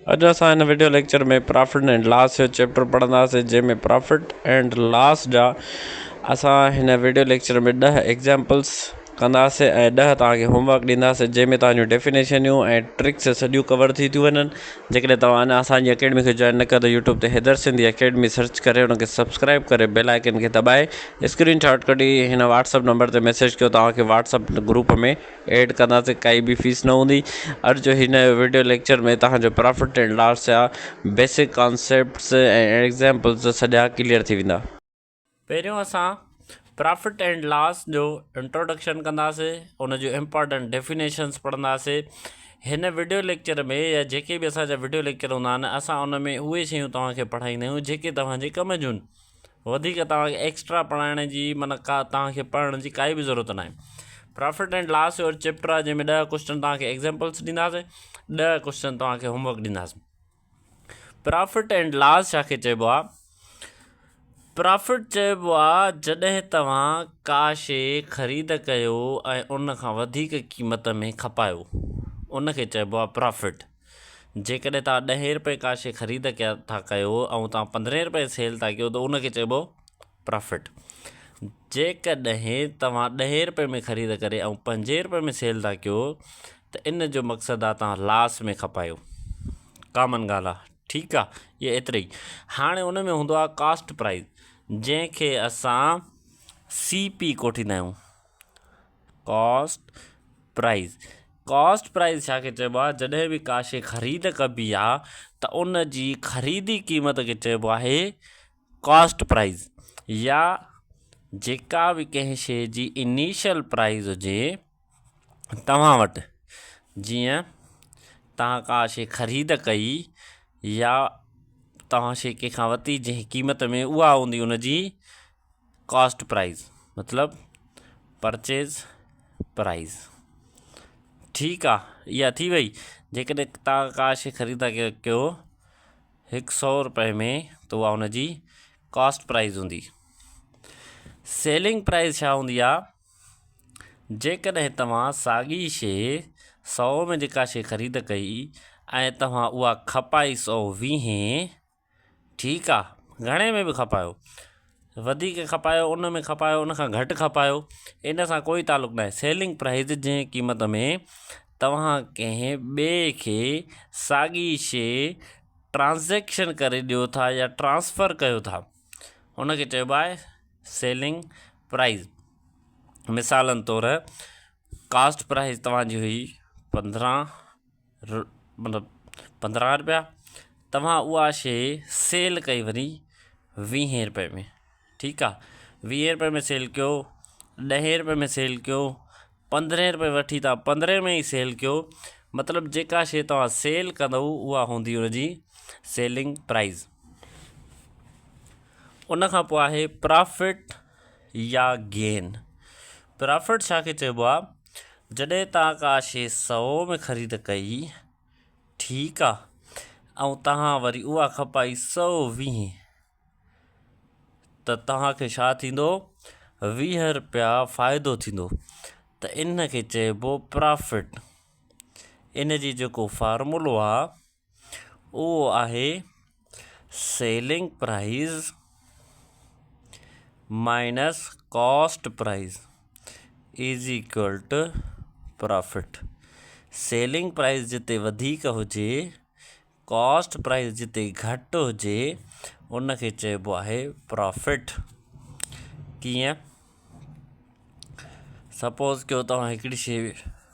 अॼु असां हिन वीडियो लेक्चर में प्रॉफिट एंड लॉस जो चैप्टर पढ़ंदासीं, जंहिंमें प्रॉफिट एंड लॉस जा असां हिन वीडियो लेक्चर में 10 एग्जाम्पल्स कंदासीं ऐं 10 तव्हांखे होमवर्क ॾींदासीं, जंहिंमें तव्हांजूं डेफिनेशनियूं ऐं ट्रिक्स सॼियूं कवर थी थियूं वञनि। जेकॾहिं तव्हां अञा असांजी अकेडमी खे जॉइन न कयो त यूट्यूब ते हैदर सिंधी अकेडमी सर्च करे हुनखे सब्सक्राइब करे बेल आइकन खे दॿाए स्क्रीनशॉट कढी हिन व्हाट्सअप नंबर ते मैसेज कयो, तव्हांखे व्हाट्सअप ग्रुप में ऐड कंदासीं, काई बि फीस न हूंदी। अॼु जो हिन वीडियो लेक्चर में तव्हांजो प्रॉफिट एंड लॉस जा बेसिक कॉन्सेप्ट्स ऐं एग्जाम्पल्स सॼा क्लियर थी वेंदा। पहिरियों असां प्रॉफिट एंड लॉस जो इंट्रोडक्शन कंदासीं, उन जो इम्पॉर्टेंट डेफिनेशन्स पढ़ंदासीं। हिन वीडियो लेक्चर में या जेके बि असांजा वीडियो लेक्चर हूंदा आहिनि, असां उन में उहे शयूं तव्हांखे पढ़ाईंदा आहियूं जेके तव्हांजे कम जूं आहिनि। वधीक तव्हांखे एक्स्ट्रा पढ़ाइण जी माना तव्हांखे पढ़ण जी काई बि ज़रूरत न आहे। प्रॉफिट एंड लॉस जो चैप्टर आहे, जंहिंमें 10 क्वेश्चन तव्हांखे एग्जाम्पल्स ॾींदासीं, 10 क्वेश्चन तव्हांखे होमवर्क ॾींदासीं। प्रॉफिट एंड लॉस छाखे चइबो आहे? प्रॉफिट चइबो आहे जॾहिं तव्हां का शइ ख़रीद कयो ऐं उन खां वधीक क़ीमत में खपायो, उनखे चइबो आहे प्रॉफिट। जेकॾहिं तव्हां 10 रुपए का शइ ख़रीद था कयो ऐं तव्हां 15 रुपए सेल था कयो त उनखे चइबो प्रॉफिट। जेकॾहिं तव्हां 10 रुपए में ख़रीद करे ऐं 5 रुपए में सेल था कयो त इन जो मक़सदु आहे तव्हां लॉस में खपायो। कॉमन ॻाल्हि आहे, ठीकु आहे, इहे एतिरे ई। हाणे उन में हूंदो आहे कॉस्ट प्राइस, जंहिंखे असां CP कोठींदा आहियूं, कॉस्ट प्राइस। कॉस्ट प्राइस छाखे चइबो आहे? जॾहिं बि का शइ ख़रीद कबी आहे त उन जी ख़रीदी क़ीमत खे चइबो आहे कॉस्ट प्राइस, या जेका बि कंहिं शइ जी इनिशियल प्राइस हुजे तव्हां वटि। जीअं तव्हां का शइ ख़रीद कई या तव्हां शइ कंहिंखां वरिती जंहिं क़ीमत में, उहा हूंदी उन जी कॉस्ट प्राइस, मतिलबु परचेज प्राइस। ठीकु आहे, इहा थी वई। जेकॾहिं तव्हां का शइ ख़रीदा कयो 100 रुपए में त उहा हुन जी कॉस्ट प्राइस हूंदी। सेलिंग प्राइस छा हूंदी आहे? जेकॾहिं तव्हां साॻी शइ 100 में जेका शइ ख़रीद कई ऐं तव्हां उहा खपाई 120, ठीकु आहे, घणे में बि खपायो, वधीक खपायो, उन में खपायो, उन खां घटि खपायो, इन सां कोई तालुक़ु न आहे। सेलिंग प्राइस जंहिं क़ीमत में तव्हां कंहिं ॿिए खे साॻी शइ ट्रांज़ेक्शन करे ॾियो था या ट्रांसफ़र कयो था, उनखे चइबो आहे सेलिंग प्राइस। मिसालनि तौरु कॉस्ट प्राइस तव्हांजी हुई 15 रुपया, तव्हां उहा शइ सेल कई वरी 20 रुपए में, ठीकु आहे, 20 रुपए में सेल कयो, 10 रुपए में सेल कयो, 15 रुपए वठी था 15 में ई सेल कयो, मतिलबु जेका शइ तव्हां सेल कंदव उहा हूंदी हुनजी सेलिंग प्राइस। उन खां पोइ आहे प्रॉफिट या गेन। प्रॉफिट छाखे चइबो आहे? जॾहिं तव्हां का शइ 100 में ख़रीद कई, ठीकु आहे, ऐं तव्हां वरी उहा खपाई 120, त तव्हांखे छा थींदो? 20 रुपया फ़ाइदो थींदो, त इन खे चइबो प्रॉफिट। इन जी जेको फार्मूलो आहे उहो आहे selling price minus cost price is equal to profit. Selling price जिते वधीक हुजे, कॉस्ट प्राइस जिते घटि हुजे, उनखे चइबो आहे प्रॉफिट। कीअं? सपोज़ कयो तव्हां हिकिड़ी शइ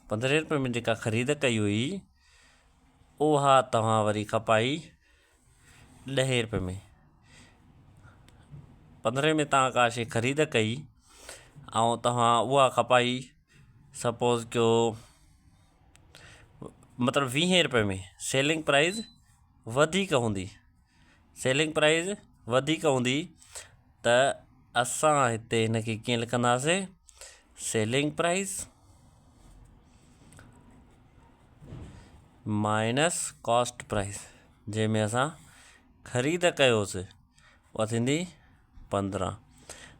15 रुपए में जेका ख़रीद कई हुई, उहा तव्हां वरी खपाई 10 रुपए में। 15 में तव्हां का शइ ख़रीद कई ऐं तव्हां उहा खपाई सपोज़ कयो मतिलबु 20 रुपए में, सेलिंग प्राइस वधीक हूंदी, सेलिंग प्राइस वधीक हूंदी, त असां हिते हिनखे कीअं लिखंदासीं? Selling price minus cost price, जंहिंमें असां ख़रीद कयोसीं उहा थींदी 15,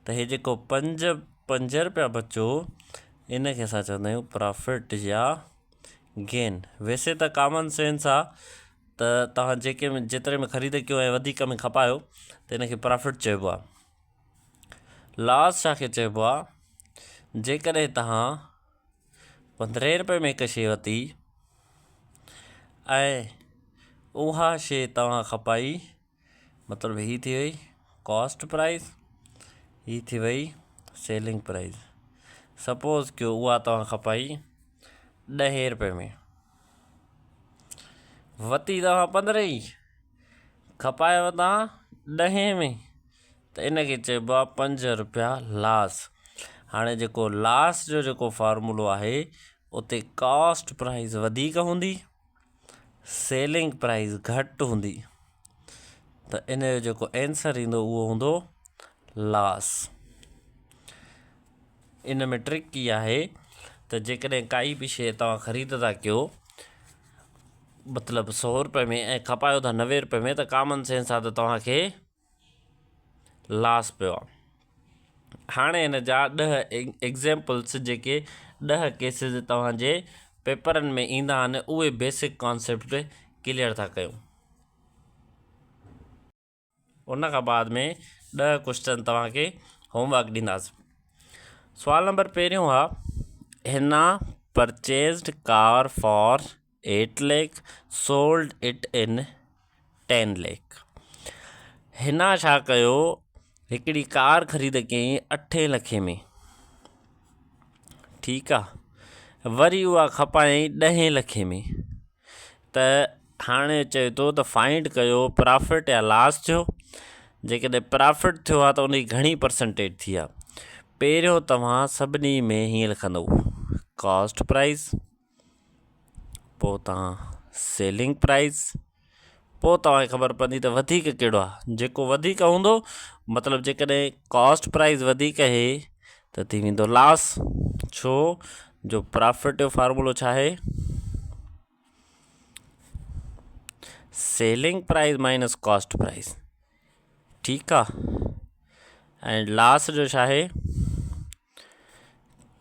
त हे जेको 5 रुपया बचो, इनखे असां चवंदा आहियूं प्रॉफिट या गेन। वैसे त कॉमन सेंस आहे त तव्हां जेतिरे में ख़रीद कयो ऐं वधीक में खपायो त इनखे प्रॉफिट चइबो आहे। लॉस छाखे चइबो आहे, जेकॾहिं तव्हां 15 रुपए में हिकु शइ वरिती ऐं उहा शइ तव्हां खपाई, मतिलबु हीअ थी वई कॉस्ट प्राइस, हीअ थी वई सेलिंग प्राइस। सपोज़ कयो उहा तव्हां खपाई 10 रुपए में, वरिती तव्हां 15 ई, खपायव तव्हां 10 में, त इनखे चइबो आहे 5 रुपया लॉस। हाणे जेको लॉस जो जेको फॉर्मूलो आहे उते कॉस्ट प्राइस वधीक हूंदी, सेलिंग प्राइस घटि हूंदी, त इन जो जेको आंसर ईंदो उहो हूंदो लॉस। इन में ट्रिक की आहे त जेकॾहिं काई बि शइ तव्हां ख़रीद था कयो, मतिलबु 100 रुपए में ऐं खपायो था 90 रुपए में, त कॉमन सेंस आहे त तव्हांखे लॉस पियो आहे। हाणे हिन जा 10 एग्ज़ाम्पल्स, जेके 10 केसिस तव्हांजे पेपरनि में ईंदा आहिनि, उहे बेसिक कॉन्सेप्ट क्लियर था कयूं। उन खां बाद में 10 क्वेश्चन तव्हांखे होमवर्क ॾींदासीं। सुवाल नंबर पहिरियों आहे, हिन purchased car for 8 lakh, sold it in 10 लाख। हिन छा कयो, हिकिड़ी कार ख़रीद कयईं 8 लखे में, ठीकु आहे, वरी उहा खपायईं 10 लखे में। त हाणे चए थो त फाइंड कयो प्रॉफिट या लॉस थियो। जेकॾहिं प्रॉफिट थियो आहे त उनजी घणी परसेंटेज थी आहे। पहिरियों तव्हां सभिनी में हीअं लिखंदव कॉस्ट प्राइस, पोइ तव्हां सेलिंग प्राइस, पोइ तव्हांखे ख़बर पवंदी त वधीक कहिड़ो आहे। जेको वधीक हूंदो, मतिलबु जेकॾहिं कॉस्ट प्राइस वधीक आहे त थी वेंदो लॉस। छो जो प्रॉफिट जो फार्मूलो छा आहे, selling price minus cost price, ठीकु आहे। ऐं लॉस जो छा आहे,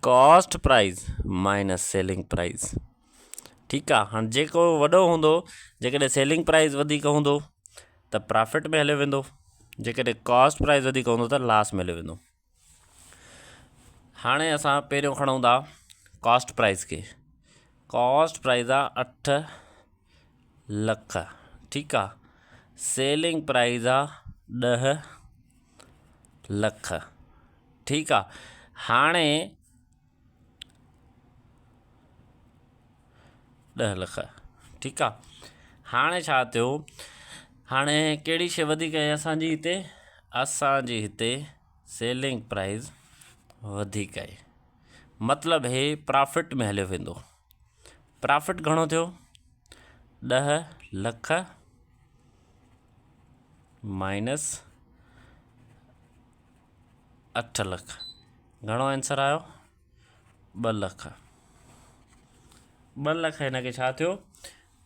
cost price minus selling price, ठीकु आहे। हाणे जेको वॾो हूंदो, जेकॾहिं सेलिंग प्राइस वधीक हूंदो त प्रॉफिट में हलियो वेंदो, जेकॾहिं कॉस्ट प्राइस वधीक हूंदो त लॉस में हलियो वेंदो। हाणे असां पहिरियों खणूं था कॉस्ट प्राइस खे। कॉस्ट प्राइस आहे 8 लख, ठीकु आहे। सेलिंग प्राइस आहे 10 लख, ठीकु आहे। हाणे 10 लख, ठीकु आहे। हाणे छा थियो, हाणे कहिड़ी शइ वधीक आहे असांजी हिते, असांजी हिते सेलिंग प्राइस वधीक आहे, मतिलबु हे प्रॉफिट में हलियो वेंदो। प्रॉफिट घणो थियो, 10 लख माइनस 8 लख, घणो आंसर आयो, 2 लख। 2 लख हिनखे छा थियो,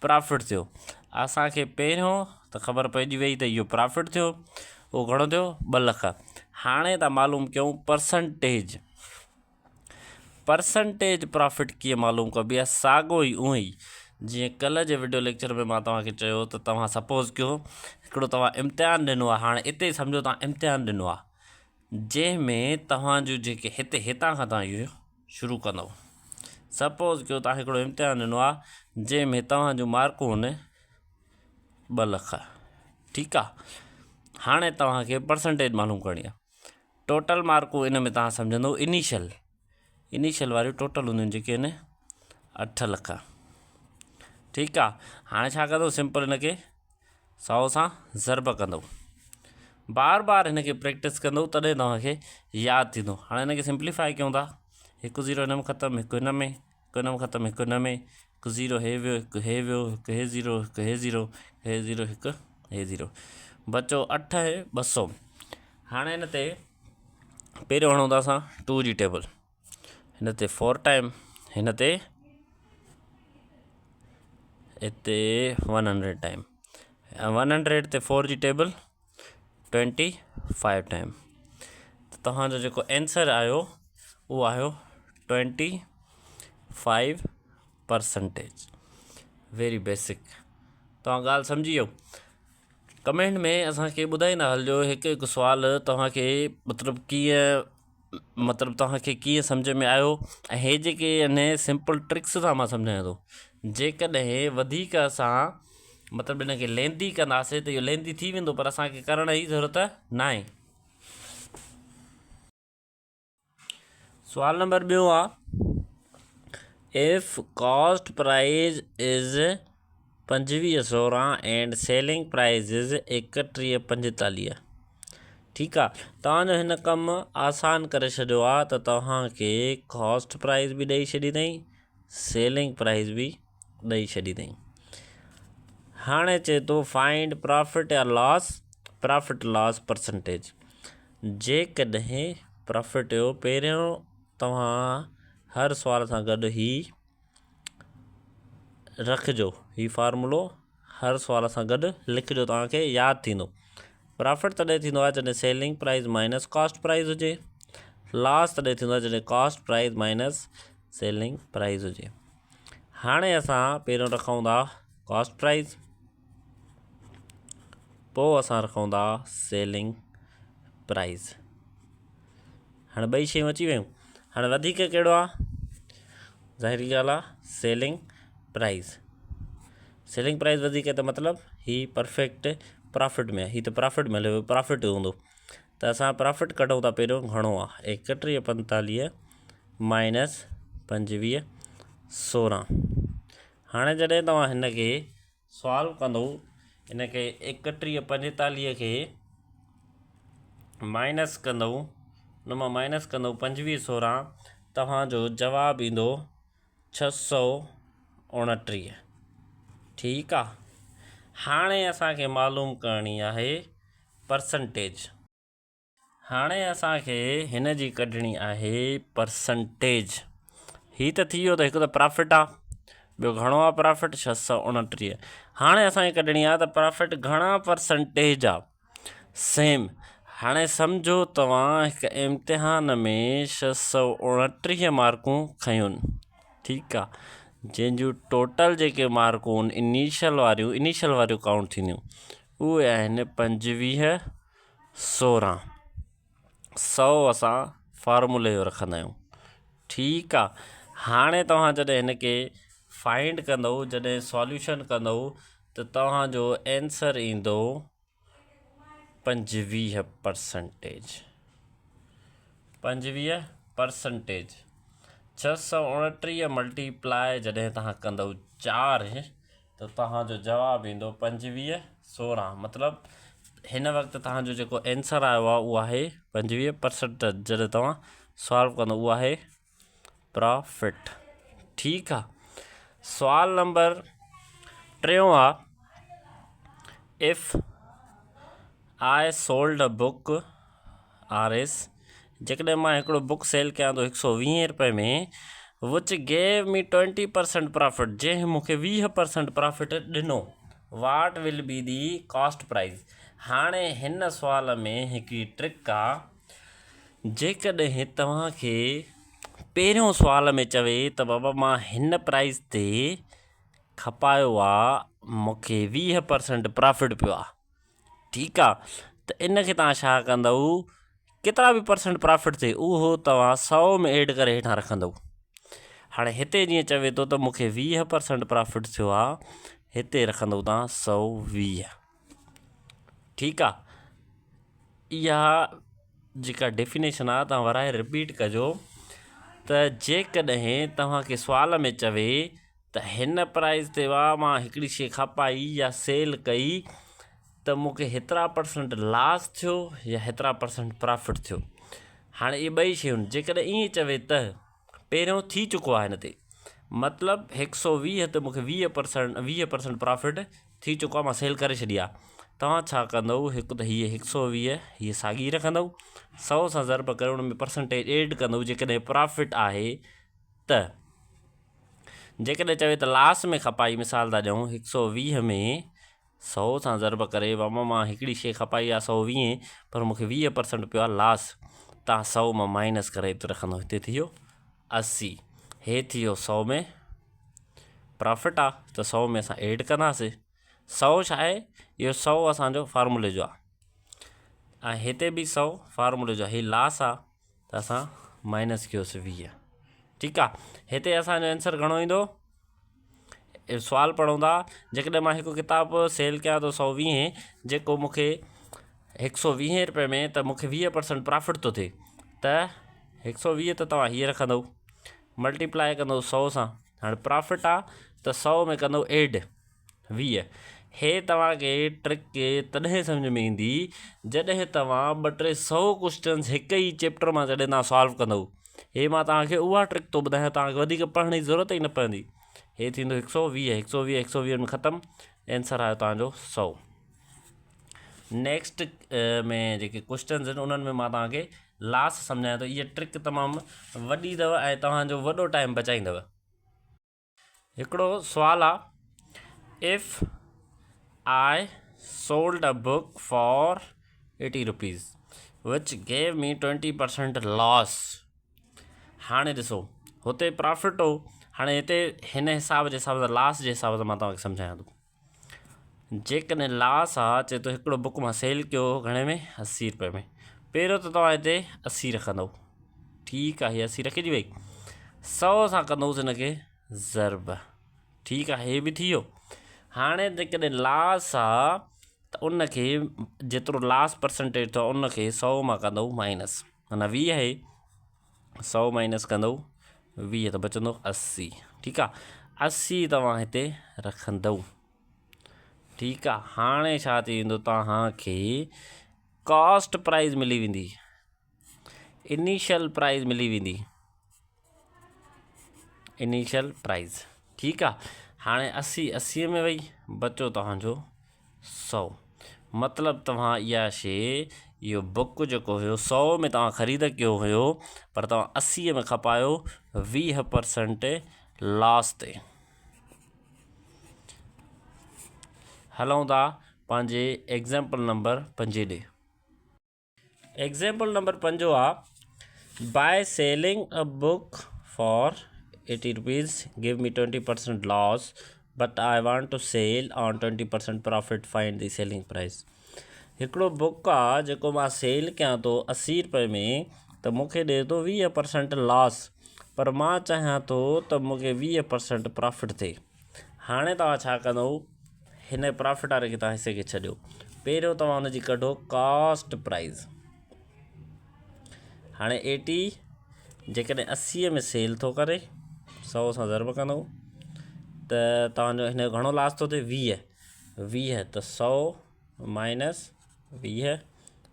प्रॉफिट थियो। असांखे पहिरियों त ख़बर पइजी वई त इहो प्रॉफिट थियो, उहो घणो थियो, 2 लख। हाणे था मालूम कयूं परसेंटेज। परसेंटेज प्रॉफिट कीअं मालूम कबी आहे, साॻियो ई उहो ई जीअं कल्ह जे वीडियो लेक्चर में मां तव्हांखे चयो त तव्हां सपोज़ कयो हिकिड़ो तव्हां इम्तिहान ॾिनो आहे। हाणे हिते सम्झो तव्हां इम्तिहान ॾिनो आहे, जंहिंमें तव्हांजो जेके हितां खां तव्हां इहो शुरू कंदव। सपोज़ कयो तव्हां हिकिड़ो इम्तिहान ॾिनो आहे जंहिंमें तव्हांजो मार्कूं आहिनि 2 लख, ठीकु आहे। हाणे तव्हांखे परसेंटेज मालूम करणी आहे। टोटल मार्कूं इन में तव्हां सम्झंदव इनिशियल वारियूं टोटल हूंदियूं आहिनि, जेके आहिनि 8 लख, ठीकु आहे। हाणे छा कंदव, सिंपल हिनखे 100 सां ज़रब कंदव, बार बार हिनखे प्रैक्टिस कंदव, तॾहिं तव्हांखे यादि थींदो। हाणे हिनखे सिंप्लीफाई कयूं था, 1 0 हिन में ख़तमु, 1 हिन में, 1 हिन में ख़तमु, 1 हिन में, 1 0 हे वियो, 1 हे वियो, 1 हे 0, 1 हे 0, हे 0, 1 हे 0, बचो 8 हे 200। हाणे हिन ते पहिरियों हणूं था असां 2 जी टेबल, हिन ते 4 टाइम, हिन ते हिते 100 टाइम, 100 ते 4 जी टेबल 25 टाइम। त तव्हांजो जेको आंसर आयो उहो आयो 25%। वेरी बेसिक, तव्हां ॻाल्हि सम्झी वियो। कमेंट में असांखे ॿुधाईंदा हलिजो हिकु हिकु सुवालु तव्हांखे मतिलबु कीअं सम्झ में आयो। ऐं हे जेके अने सिंपल ट्रिक्स सां मां सम्झायां थो, जेकॾहिं वधीक असां मतिलबु हिन खे लेंदी कंदासीं त इहो लेंदी थी वेंदो, पर असांखे करण जी ज़रूरत न आहे। सुवाल नंबर ॿियो आहे, if cost price is 2516 and selling price is 3145। ठीकु आहे, तव्हांजो हिन कमु आसान करे छॾियो आहे त तव्हांखे कॉस्ट प्राइज़ बि ॾेई छॾी अथई, सेलिंग प्राइज़ बि ॾेई छॾी अथई। हाणे चए थो फाइंड प्रॉफिट या लॉस, प्रॉफिट लॉस परसेंटेज। जेकॾहिं प्रॉफिट जो पहिरियों तव्हां हर सुवाल सां गॾु ई रखिजो, ही फार्मूलो हर सुवाल सां गॾु लिखिजो, तव्हांखे यादि थींदो। प्रॉफिट तॾहिं थींदो आहे जॾहिं selling price minus cost price हुजे, लॉस तॾहिं थींदो आहे जॾहिं cost price minus selling price हुजे। हाणे असां पहिरियों रखूं था कॉस्ट प्राइज़, पोइ असां रखूं था सेलिंग प्राइज़। हाणे ॿई शयूं अची वियूं। हाणे वधीक कहिड़ो आहे, ज़ाहिरी ॻाल्हि आहे सेलिंग प्राइज़। सेलिंग प्राइज़ वधीक त मतिलबु ही परफेक्ट प्रॉफिट में आहे, ही त प्रॉफिट में हलियो, प्रॉफिट हूंदो। त असां प्रॉफिट कढूं था, पहिरियों घणो आहे 3145 माइनस 2516। हाणे जॾहिं तव्हां हिन खे सॉल्व कंदो, हिन खे 3145 खे माइनस कंदो, हुन मां माइनस कंदो 2516, तव्हांजो जवाबु ईंदो 629। ठीकु आहे, हाणे असांखे मालूम करणी आहे परसेंटेज। हाणे असांखे हिन जी कढणी आहे परसेंटेज। ही त थी वियो त हिकु त प्रॉफिट आहे, ॿियो घणो आहे प्रॉफिट 629। हाणे असांखे कढणी आहे त प्रॉफिट घणा परसेंटेज आहे। सेम हाणे सम्झो तव्हां हिकु इम्तिहान में 629 मार्कूं खयूं आहिनि, ठीकु आहे, जंहिंजूं टोटल जेके मार्कूं आहिनि इनिशियल वारियूं काउंट थींदियूं, उहे आहिनि 2516। 100 असां फार्मूले जो रखंदा आहियूं। ठीकु आहे, हाणे तव्हां जॾहिं हिन खे फाइंड कंदव, जॾहिं सॉल्यूशन कंदव, त तव्हांजो आंसर ईंदो 25%। 25%। 629 मल्टीप्लाई जॾहिं तव्हां कंदव 4, त तव्हांजो जवाबु ईंदो 2516। मतिलबु हिन वक़्तु तव्हांजो जेको आंसर आयो आहे उहो आहे 25%। जॾहिं तव्हां सॉल्व कंदो उहो आहे प्रॉफिट। ठीकु आहे, सुवाल नंबर 3 आहे, if I sold a book RS, जेकॾहिं मां हिकिड़ो बुक सेल कयां थो 120 रुपए में, विच गेव मी 20% प्रॉफिट, जंहिं मूंखे 20% प्रॉफिट ॾिनो, what will be the cost price. हाणे हिन सुवाल में हिकिड़ी ट्रिक आहे, जेकॾहिं तव्हांखे पहिरियों सुवाल में चवे त बाबा मां हिन प्राइज़ ते खपायो आहे, मूंखे 20% प्रॉफिट पियो आहे, ठीकु आहे, त इन खे तव्हां छा कंदव, केतिरा बि परसेंट प्रॉफिट थिए उहो तव्हां 100 में एड करे हेठां रखंदव। हाणे हिते जीअं चवे थो त मूंखे 20% प्रॉफिट थियो आहे, हिते रखंदव तव्हां 120। ठीकु आहे, इहा जेका डेफिनेशन आहे तव्हां वराए रिपीट कजो, त जेकॾहिं तव्हांखे सुवाल में चवे त हिन प्राइज़ ते मां हिकिड़ी शइ खपाई या सेल कई, त मूंखे हेतिरा परसेंट लॉस थियो या हेतिरा परसेंट प्रॉफिट थियो। हाणे इहे ॿई शयूं जेकॾहिं ईअं चवे त पहिरियों थी चुको आहे, हिन ते मतिलबु 120 ते मूंखे 20% प्रॉफिट थी चुको आहे, मां सेल करे छॾी आहे। तव्हां छा कंदव, हिकु त हीअ 120 हीअ साॻी रखंदव, 100 सां ज़रब करे हुन में परसेंटेज एड कंदव जेकॾहिं प्रॉफिट आहे त। जेकॾहिं चवे त लॉस में खपाई, मिसाल था ॾियूं 120 में 100 सां ज़रब करे, मां हिकिड़ी शइ खपाई आहे 120, पर मूंखे 20% पियो आहे लॉस, तव्हां 100 मां माइनस करे हिते रखंदव, हिते थी वियो 80, हे थी वियो 100 में प्रॉफिट आहे, त 100 में असां एड कंदासीं, 100 छा आहे, इहो 100 असांजो फार्मूले जो आहे, ऐं हिते बि 100 फार्मूले जो आहे। हीउ लास आहे त असां माइनस कयोसीं 20। ठीकु आहे, हिते असांजो आंसर घणो ईंदो? सुवाल पढ़ूं था, जेकॾहिं मां हिकु किताबु सेल कयां थो 120, जेको मूंखे 120 रुपए में, त मूंखे 20% प्रॉफिट थो थिए, त 120 त तव्हां हीअ रखंदव, मल्टीप्लाई कंदव 100 सां। हाणे प्रॉफिट आहे त 100 में कंदव एड 20। हे तव्हांखे ट्रिक तॾहिं सम्झ में ईंदी जॾहिं तव्हां 200-300 क्वेश्चन्स हिक ई चैप्टर मां जॾहिं तव्हां सॉल्व कंदव। हे मां तव्हांखे उहा ट्रिक थो ॿुधायां, तव्हांखे वधीक पढ़ण जी ज़रूरत ई न पवंदी। हे थींदो 120 में ख़तमु, आंसर आयो तव्हांजो 100। नेक्स्ट में जेके क्वेश्चन्स आहिनि उन्हनि में मां तव्हांखे लास्ट सम्झायां थो। इहा ट्रिक तमामु वॾी अथव ऐं तव्हांजो वॾो टाइम बचाईंदव। हिकिड़ो सुवालु आहे, if I sold a book for 80 rupees which gave me 20% loss। हाणे ॾिसो, हुते प्रॉफिट हो, हाणे हिते हिन हिसाब जे हिसाब सां लास जे हिसाब सां मां तव्हांखे सम्झायां थो। जेकॾहिं लास आहे, चए थो हिकिड़ो बुक मां सेल कयो घणे में, 80 रुपए में। पहिरियों त तव्हां हिते 80 रखंदव, ठीकु आहे, हीअ 80 रखिजी वई। 100 सां कंदोसि हिनखे ज़रब, ठीकु आहे, हे बि थी वियो। हाणे जेकॾहिं लास आहे त उनखे जेतिरो लास परसेंटेज अथव उनखे 100 मां कंदव माइनस, माना 20 आहे, 100 माइनस कंदव 20 त बचंदो 80। ठीकु आहे, 80 तव्हां हिते रखंदव। ठीकु आहे, हाणे छा थी वेंदो, तव्हांखे कॉस्ट प्राइस मिली वेंदी, इनिशियल प्राइस मिली वेंदी, इनिशियल प्राइस। ठीकु आहे, हाणे 80 में वई, बचो तव्हांजो 100। मतिलबु तव्हां इहा शइ, इहो बुक जेको हुयो 100 में तव्हां ख़रीद कयो हुयो, पर तव्हां 80 में खपायो 20% लॉस ते। हलूं था पंहिंजे एग्ज़ाम्पल नंबर 5 ॾे। एग्ज़ाम्पल नंबर 5 आहे, by selling a book for 80 rupees give me 20% loss but I want to sell on 20% profit, find the selling price। हिकिड़ो बुक आहे जेको मां सेल कयां थो 80 रुपए में, त मूंखे ॾिए थो 20% लॉस, पर मां चाहियां थो त मूंखे 20% प्रॉफिट थिए। हाणे तव्हां छा कंदव, हिन प्रॉफिट वारे खे तव्हां हिसे खे छॾियो, पहिरियों तव्हां हुनजी कढो कॉस्ट प्राइस। हाणे 80 जेकॾहिं 80 में सेल थो करे, 100 सां ज़रब कंदव त तव्हांजो हिन जो घणो लास थो थिए, 20 त 100 माइनस 20,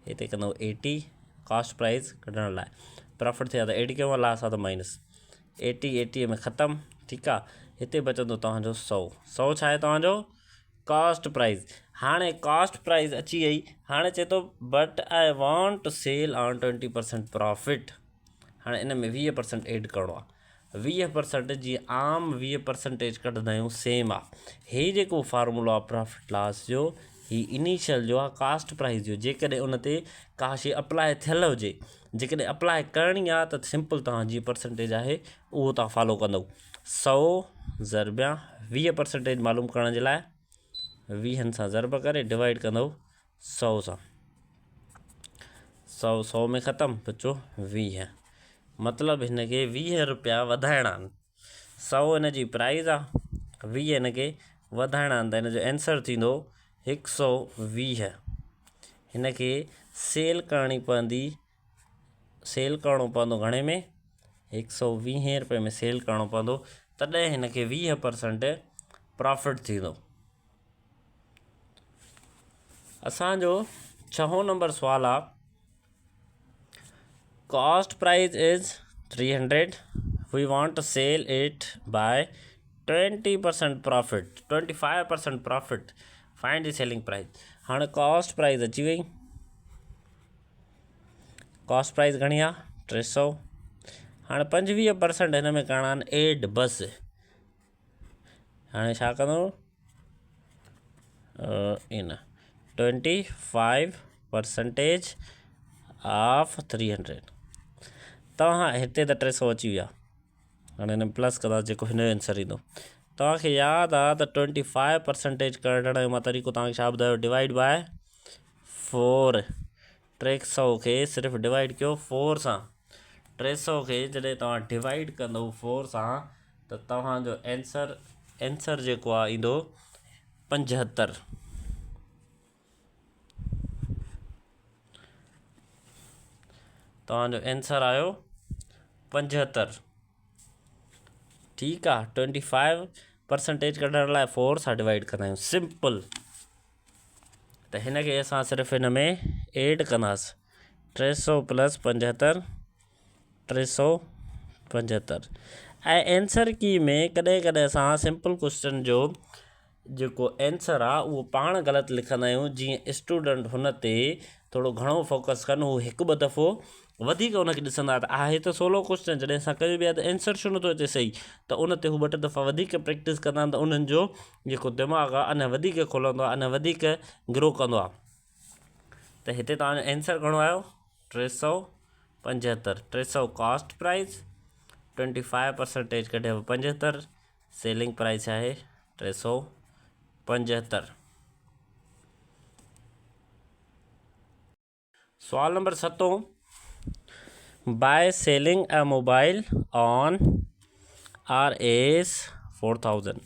हिते कंदव 80 कॉस्ट प्राइस कढण लाइ, प्रॉफिट थिया त 80 कयो, लास आहे त माइनस 80 में ख़तमु। ठीकु आहे, हिते बचंदो तव्हांजो 100 छा आहे तव्हांजो कॉस्ट प्राइस। हाणे कॉस्ट प्राइस अची वई, हाणे चए थो but I want to sell on 20% profit. हाणे इन में 20% एड करिणो आहे, 20% जीअं आम 20% कढंदा आहियूं सेम आहे। हे जेको फार्मूलो आहे प्रॉफिट लॉस जो, ही इनिशियल जो आहे कॉस्ट प्राइस जो। जेकॾहिं उन ते का शइ अप्लाई थियल हुजे, जेकॾहिं अप्लाई करणी आहे त सिंपल तव्हां जी परसेंटेज आहे उहो तव्हां फॉलो कंदव। 100 ज़रबिया 20% मालूम करण जे लाइ 20 सां ज़रब करे डिवाइड कंदव 100 सां, 100 में ख़तमु, बचो 20। मतिलबु हिन खे 20 रुपया वधाइणा आहिनि। 100 हिन जी प्राइज़ आहे, 20 हिन खे वधाइणा आहिनि, त हिन जो आंसर थींदो 120। हिन खे सेल करणी पवंदी, सेल करिणो पवंदो घणे में, 120 रुपए में सेल करिणो पवंदो, तॾहिं हिन खे 20% प्रॉफिट थींदो। असांजो 6 नंबर सुवाल आहे, cost price is 300, we want to sell it by 20% profit, 25% profit, find the selling price. हाणे कॉस्ट प्राइस अची वई, कॉस्ट प्राइस घणी आहे 300। हाणे 25% हिन में करणा आहिनि एड बसि। हाणे छा कंदो, इन 25% ऑफ 300, तव्हां हिते त 300 अची विया, हाणे हिन में प्लस कंदा जेको हिन जो आंसर ईंदो, तव्हांखे यादि आहे त 25% कढण जो मां तरीक़ो तव्हांखे छा ॿुधायो, डिवाइड बाय 4। 300 खे सिर्फ़ु डिवाइड कयो 4 सां। 300 खे जॾहिं तव्हां डिवाइड कंदव 4 सां त तव्हांजो आंसर जेको आहे ईंदो 75। तव्हांजो आंसर आयो 75। ठीकु आहे। 25% कढण लाइ 4 सां डिवाइड कंदा आहियूं, सिंपल। त हिनखे असां सिर्फ़ु हिन में ऐड कंदासीं, 300 + 75, 375। ऐं आंसर की में कॾहिं कॾहिं असां सिंपल क्वेश्चन जो जेको आंसर आहे उहो पाण ग़लति लिखंदा आहियूं। जीअं स्टूडेंट हुन ते थोरो घणो फोकस कनि, हू हिकु ॿ दफ़ो वधीक उनखे ॾिसंदा त आहे त सोलो क्वेश्चन, जॾहिं असां कयो बि आहे त आंसर छो नथो अचे सही, त उन ते हू 2-3 दफ़ा वधीक प्रैक्टिस कंदा आहिनि, त उन्हनि जो जेको दिमाग़ु आहे अञा वधीक खुलंदो आहे, अञा वधीक ग्रो कंदो आहे। त हिते तव्हांजो आंसर घणो आयो, 375। 300 कॉस्ट प्राइस, 25% कढियव 75, सेलिंग प्राइस आहे 375। सवाल number 7, by selling a mobile on RS 4000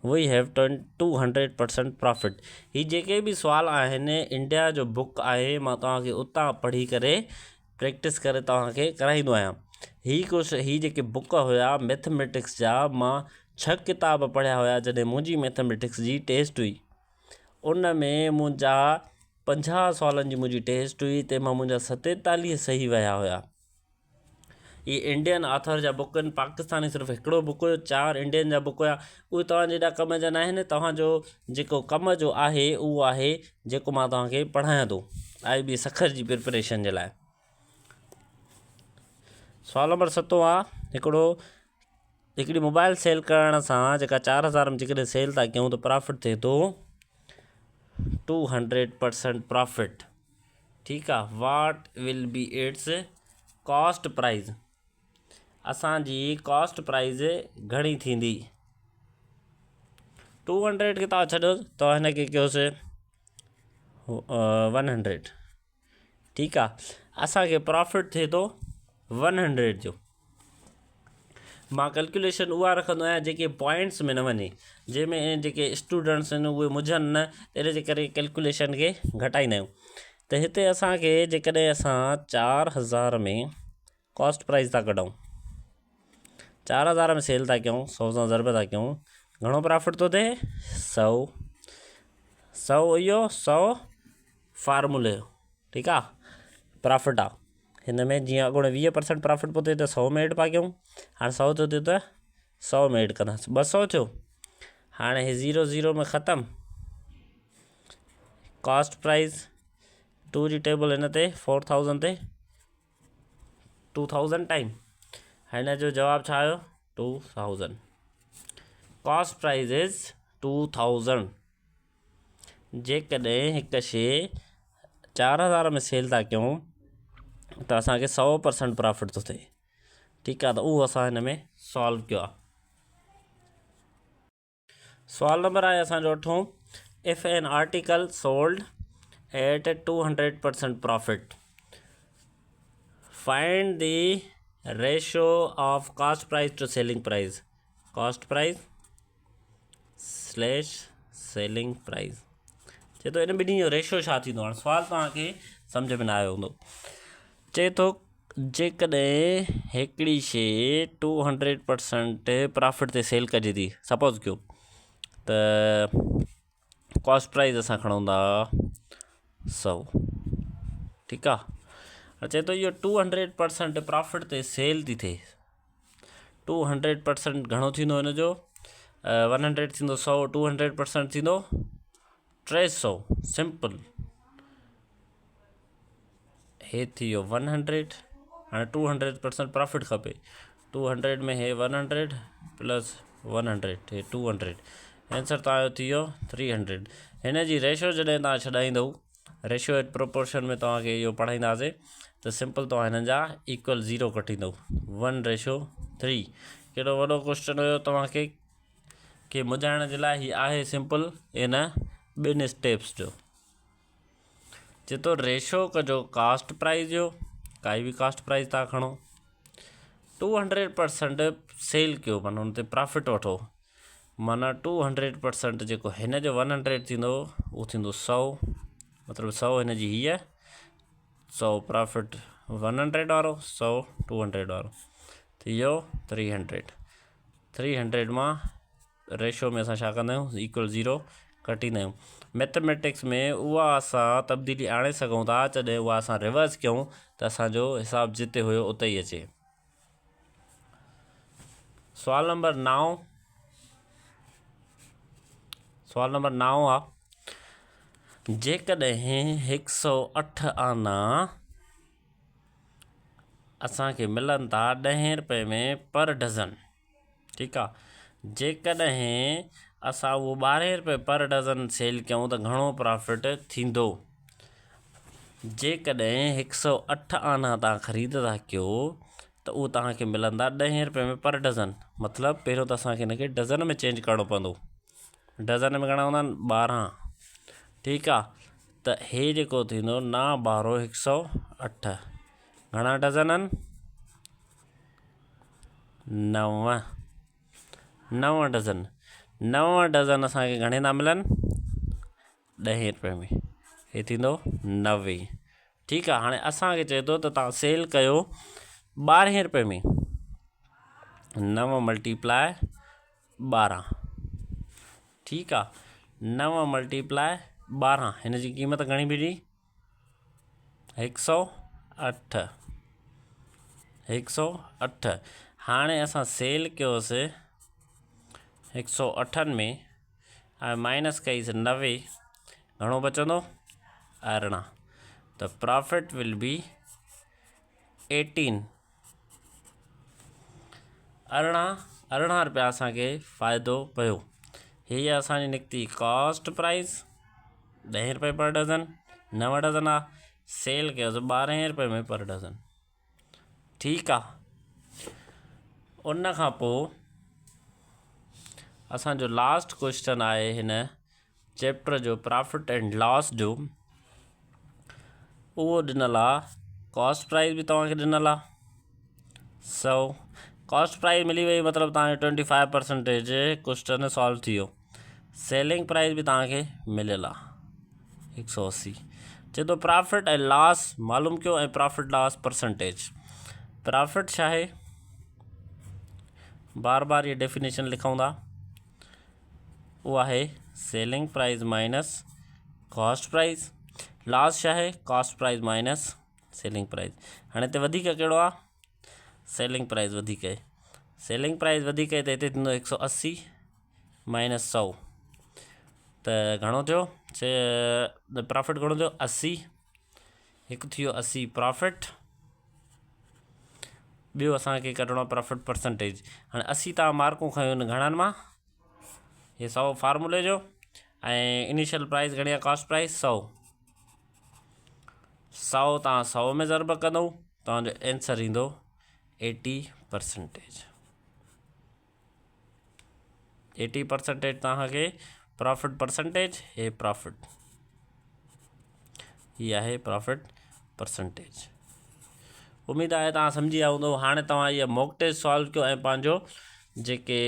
we have 200% profit. ही जेके बि सुवाल आहिनि इंडिया जो बुक आहे, मां तव्हांखे उतां पढ़ी करे प्रैक्टिस करे तव्हांखे कराईंदो आहियां। ही जेके बुक हुया मैथमेटिक्स जा, मां 6 किताब पढ़िया हुया जॾहिं मुंहिंजी मैथमेटिक्स जी टेस्ट हुई। उन में मुंहिंजा 50 सुवालनि जी मुंहिंजी टेस्ट हुई, तंहिंमां मुंहिंजा 47 सही विया हुया। ये इंडियन ऑथर जा बुक आहिनि, पाकिस्तानी सिर्फ़ु हिकिड़ो बुक हुयो, 4 इंडियन जा बुक हुया। उहे तव्हांजे एॾा कम जा न आहिनि। तव्हांजो जेको कम जो आहे उहो आहे जेको मां तव्हांखे पढ़ायां थो IBS अखर जी प्रिपरेशन जे लाइ। सवाल नंबर 7 आहे, हिकिड़ी मोबाइल सेल करण सां जेका 4000 में जेकॾहिं सेल था कयूं त प्रॉफिट थिए थो 200% प्रॉफिट। ठीकु आहे। What will be its cost price. असांजी कॉस्ट प्राइज़ घणी थींदी। 200 खे तव्हां छॾो, तव्हां हिनखे कयोसि 100। ठीकु आहे। असांखे प्रॉफिट थिए थो 100 जो। मां कैलकुलेशन उहा रखंदो आहियां जेके पॉइंट्स में न वञे, जंहिंमें जेके स्टूडेंट्स आहिनि उहे मुझनि न, तहिड़े जे करे कैलकुलेशन खे घटाईंदा आहियूं। त हिते असांखे जेकॾहिं असां 4000 में कॉस्ट प्राइस था कढूं, 4000 में सेल था कयूं, 100 सां ज़रब था कयूं, घणो प्रॉफिट थो थिए 100 इहो 100 फार्मूले जो। ठीकु आहे। प्रॉफिट आहे हिन में, जीअं अॻोणे 20% प्रॉफिट पियो थिए त 100 में एड पिया कयूं, हाणे 100 थियो त 100 में एड कंदासीं, 200 थियो। हाणे हे 0 में ख़तमु। कॉस्ट प्राइस 2 जी टेबल हिन ते 4000 ते 2000 टाइम, हिन जो जवाबु छा आयो 2000। Cost price is 2000। जेकॾहिं हिकु शइ 4000 में सेल था कयूं त असांखे 100% प्रॉफिट थो थिए। ठीकु आहे। त उहो असां हिन में सॉल्व कयो आहे। सवाल नंबर आहे असांजो 8, if an article sold at 200% profit, find the ratio of cost price to selling price. Cost price / selling price चए थो इन ॿिन्ही जो रेशो छा थींदो। हाणे सुवालु तव्हांखे सम्झ में न आयो हूंदो। चए थो जेकॾहिं हिकिड़ी शइ 200% प्रॉफिट ते सेल कजे थी, सपोज़ कयो त कॉस्ट प्राइस असां खणूं था 100। ठीकु आहे। चए थो इहो 200% प्रॉफिट ते सेल थी थिए। 200% घणो थींदो हिन जो, 100 थींदो 100, 200% थींदो 300। सिंपल। हे थी वियो 100, हाणे 200% प्रॉफिट खपे। 200 में हे 100 प्लस 100 हे 200, आंसर तव्हांजो थी वियो 300। हिन जी रेशो जॾहिं तव्हां छॾाईंदव, रेशो एट प्रोपोर्शन में तव्हांखे इहो पढ़ाईंदासीं त सिंपल तव्हां हिननि जा इक्वल 0 कटींदव, 1:3। कहिड़ो वॾो क्वेश्चन हुयो, तव्हांखे खे मुझाइण जे लाइ हीअ आहे सिंपल इन 2 स्टेप्स जो। जेतो रेशो कजो कास्ट प्राइस जो, काई भी कास्ट प्राइस तव्हां खणो, 200% सेल कयो, माना हुन ते प्रॉफिट वठो, माना 200% जेको हिन जो 100 थींदो उहो थींदो 100, मतिलबु 100 हिन जी हीअ, 100 प्रॉफिट 100 वारो, 100 200 वारो, थी वियो 300 मां रेशो में असां छा कंदा आहियूं, इक्वल 0 कटींदा आहियूं। मैथमेटिक्स में उहा असां तब्दीली आणे सघूं था, जॾहिं उहा असां रिवर्स कयूं त असांजो हिसाब जिते हुयो उते ई अचे। सवाल नंबर 9 आहे, जेकॾहिं 108 आना असांखे मिलनि था 10 रुपए में पर डज़न, ठीकु आहे। जेकॾहिं असां उहो 12 रुपए पर डज़न सेल कयूं त घणो प्रॉफिट थींदो। जेकॾहिं 108 आना तव्हां ख़रीद था कयो त उहो तव्हांखे मिलंदा 10 रुपए में पर डज़न, मतिलबु पहिरियों त असांखे हिनखे डज़न में चेंज करिणो पवंदो। डज़न में घणा हूंदा आहिनि, 12, ठीकु आहे। त हे जेको थींदो ना 12 108, घणा डज़न आहिनि, 9 डज़न। 9 डज़न असांखे घणे था मिलनि, 10 रुपए में, हे थींदो 90, ठीकु आहे। हाणे असांखे चए थो त तव्हां सेल कयो 12 रुपए में, 9 मल्टीप्लाई 12, ठीकु आहे। 9 मल्टीप्लाई 12, हिन जी क़ीमत घणी बीठी, 108, 108। हाणे असां सेल कयोसीं 108 में, हाणे माइनस कईसीं 90, घणो बचंदो, 18, त प्रॉफिट विल बी 18, 18 रुपया असांखे फ़ाइदो पियो। हीअ असांजी निकिती कॉस्ट प्राइस 10 रुपए पर डज़न, 9 डज़न आहे, सेल कयोसीं 12 रुपए में पर डज़न, ठीकु आहे। उन खां पोइ असांजो लास्ट क्वेश्चन आहे हिन चैप्टर जो, प्रॉफिट एंड लॉस जो। उहो ॾिनल आहे, कॉस्ट प्राइस बि तव्हांखे ॾिनल आहे 100, कॉस्ट प्राइस मिली वई, मतिलबु तव्हांखे 25% क्वेश्चन सॉल्व थी वियो। सेलिंग प्राइस बि तव्हांखे मिलियल आहे 180। चए थो प्रॉफिट ऐं लॉस मालूम कयो ऐं प्रॉफिट लॉस परसेंटेज। प्रॉफिट छा आहे, बार बार ये डेफिनेशन लिखूं था, वो है selling price minus cost price. Loss छा है, cost price minus selling price. हाँ इतने वधिक कहिड़ो आहे, सेलिंग प्राइस वधिक है। सेलिंग प्राइस वधिक है तो इतने थींदो 180 माइनस 100, तो घणो थियो, प्रॉफिट घणो थियो 80, एक थियो 80 प्रॉफिट, बियो असांखे कढणो प्रॉफिट परसेंटेज। हाँ 80 तव्हां मार्कूं खयूं घणनि मां, ये 100 फार्मूले जो, ऐं इनिशियल प्राइस घणी आहे, कॉस्ट प्राइस 100, 100 तव्हां 100 में ज़रब कंदो, तव्हांजो आंसर ईंदो 80%। 80% तव्हांखे प्रॉफिट परसेंटेज, हे प्रॉफिट, ये आहे प्रॉफिट परसेंटेज। उम्मीद आहे तव्हां सम्झी विया हूंदो। हाणे तव्हां इहा मॉक टेस्ट सॉल्व कयो ऐं पंहिंजो जेके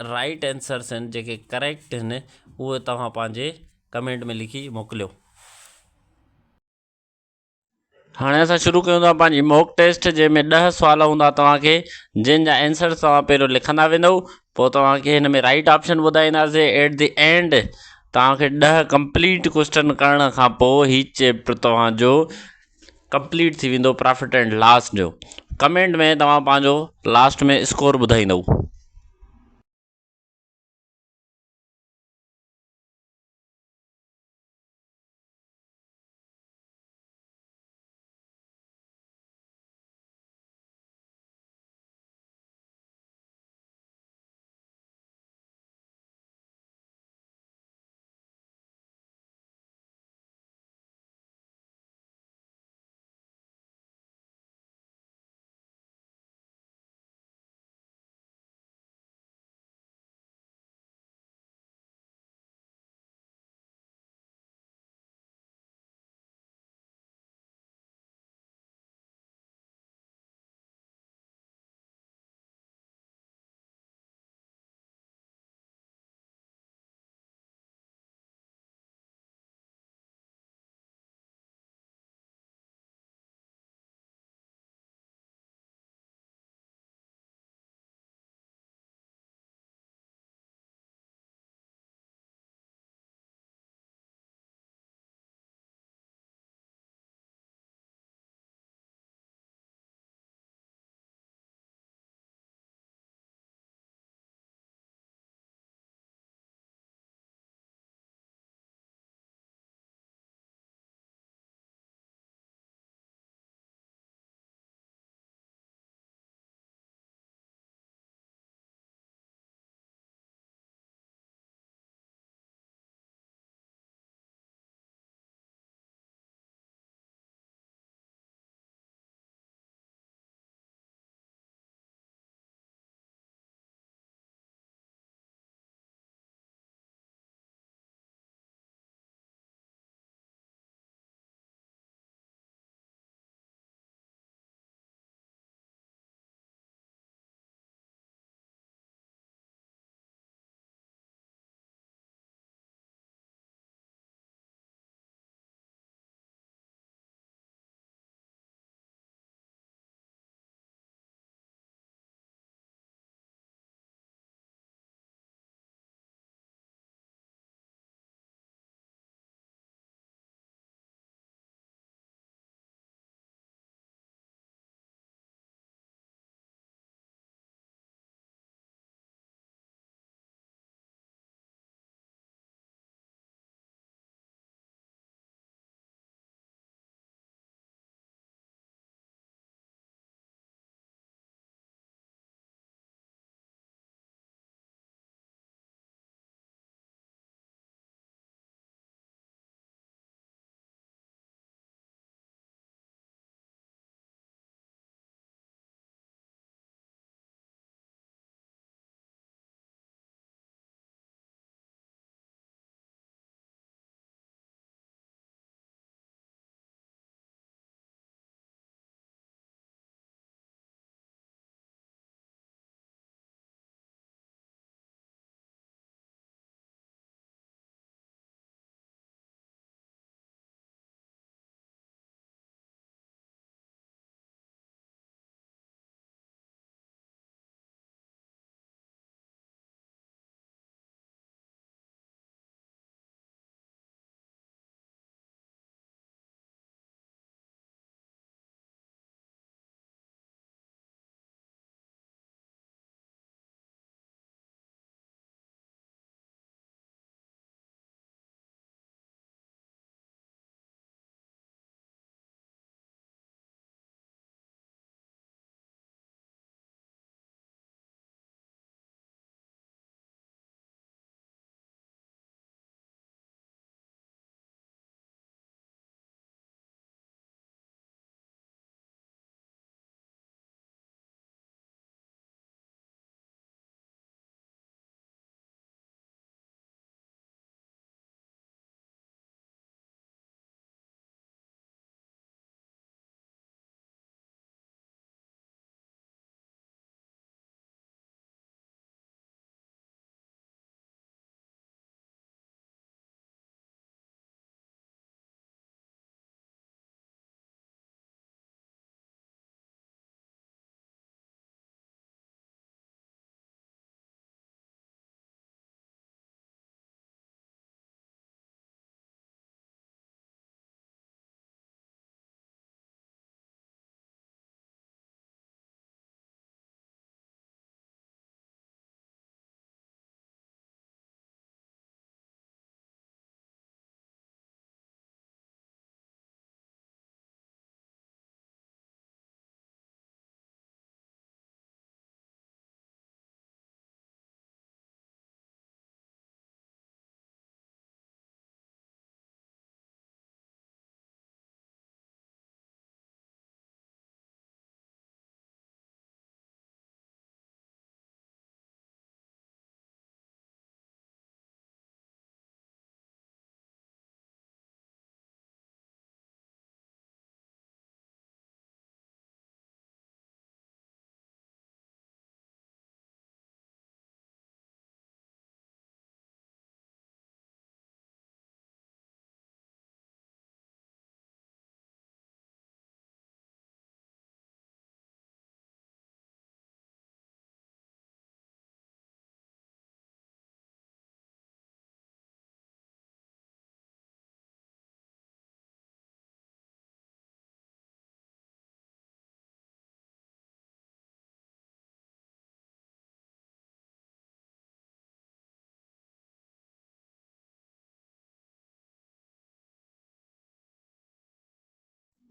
राइट आंसर्स आहिनि, जेके करेक्ट आहिनि, उहे तव्हां पंहिंजे कमेंट में लिखी मोकिलियो। हाणे असां शुरू कयूं था पंहिंजी मॉक टेस्ट, जंहिंमें 10 सुवाल हूंदा तव्हांखे, जंहिंजा आंसर तव्हां पहिरियों लिखंदा वेंदव, पोइ तव्हांखे हिन में राइट ऑप्शन ॿुधाईंदासीं। एट द एंड तव्हांखे 10 कंप्लीट क्वेश्चन करण खां पोइ ही चैप्टर तव्हांजो कंप्लीट थी वेंदो प्रॉफिट एंड लॉस जो। कमेंट में तव्हां पंहिंजो लास्ट में स्कोर ॿुधाईंदव।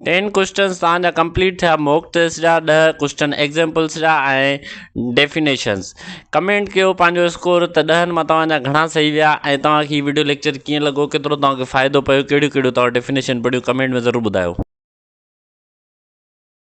10 क्वेश्चन्स तव्हांजा कंप्लीट थिया मॉक टेस्ट जा, 10 क्वेश्चन एग्जाम्पल्स जा ऐं डेफिनेशन्स। कमेंट कयो पंहिंजो स्कोर त 10 मां तव्हांजा घणा सही विया ऐं तव्हांखे वीडियो लेक्चर कीअं लॻो, केतिरो तव्हांखे फ़ाइदो पियो, कहिड़ियूं कहिड़ियूं तव्हां डेफिनेशन पढ़ियूं, कमेंट में ज़रूरु ॿुधायो।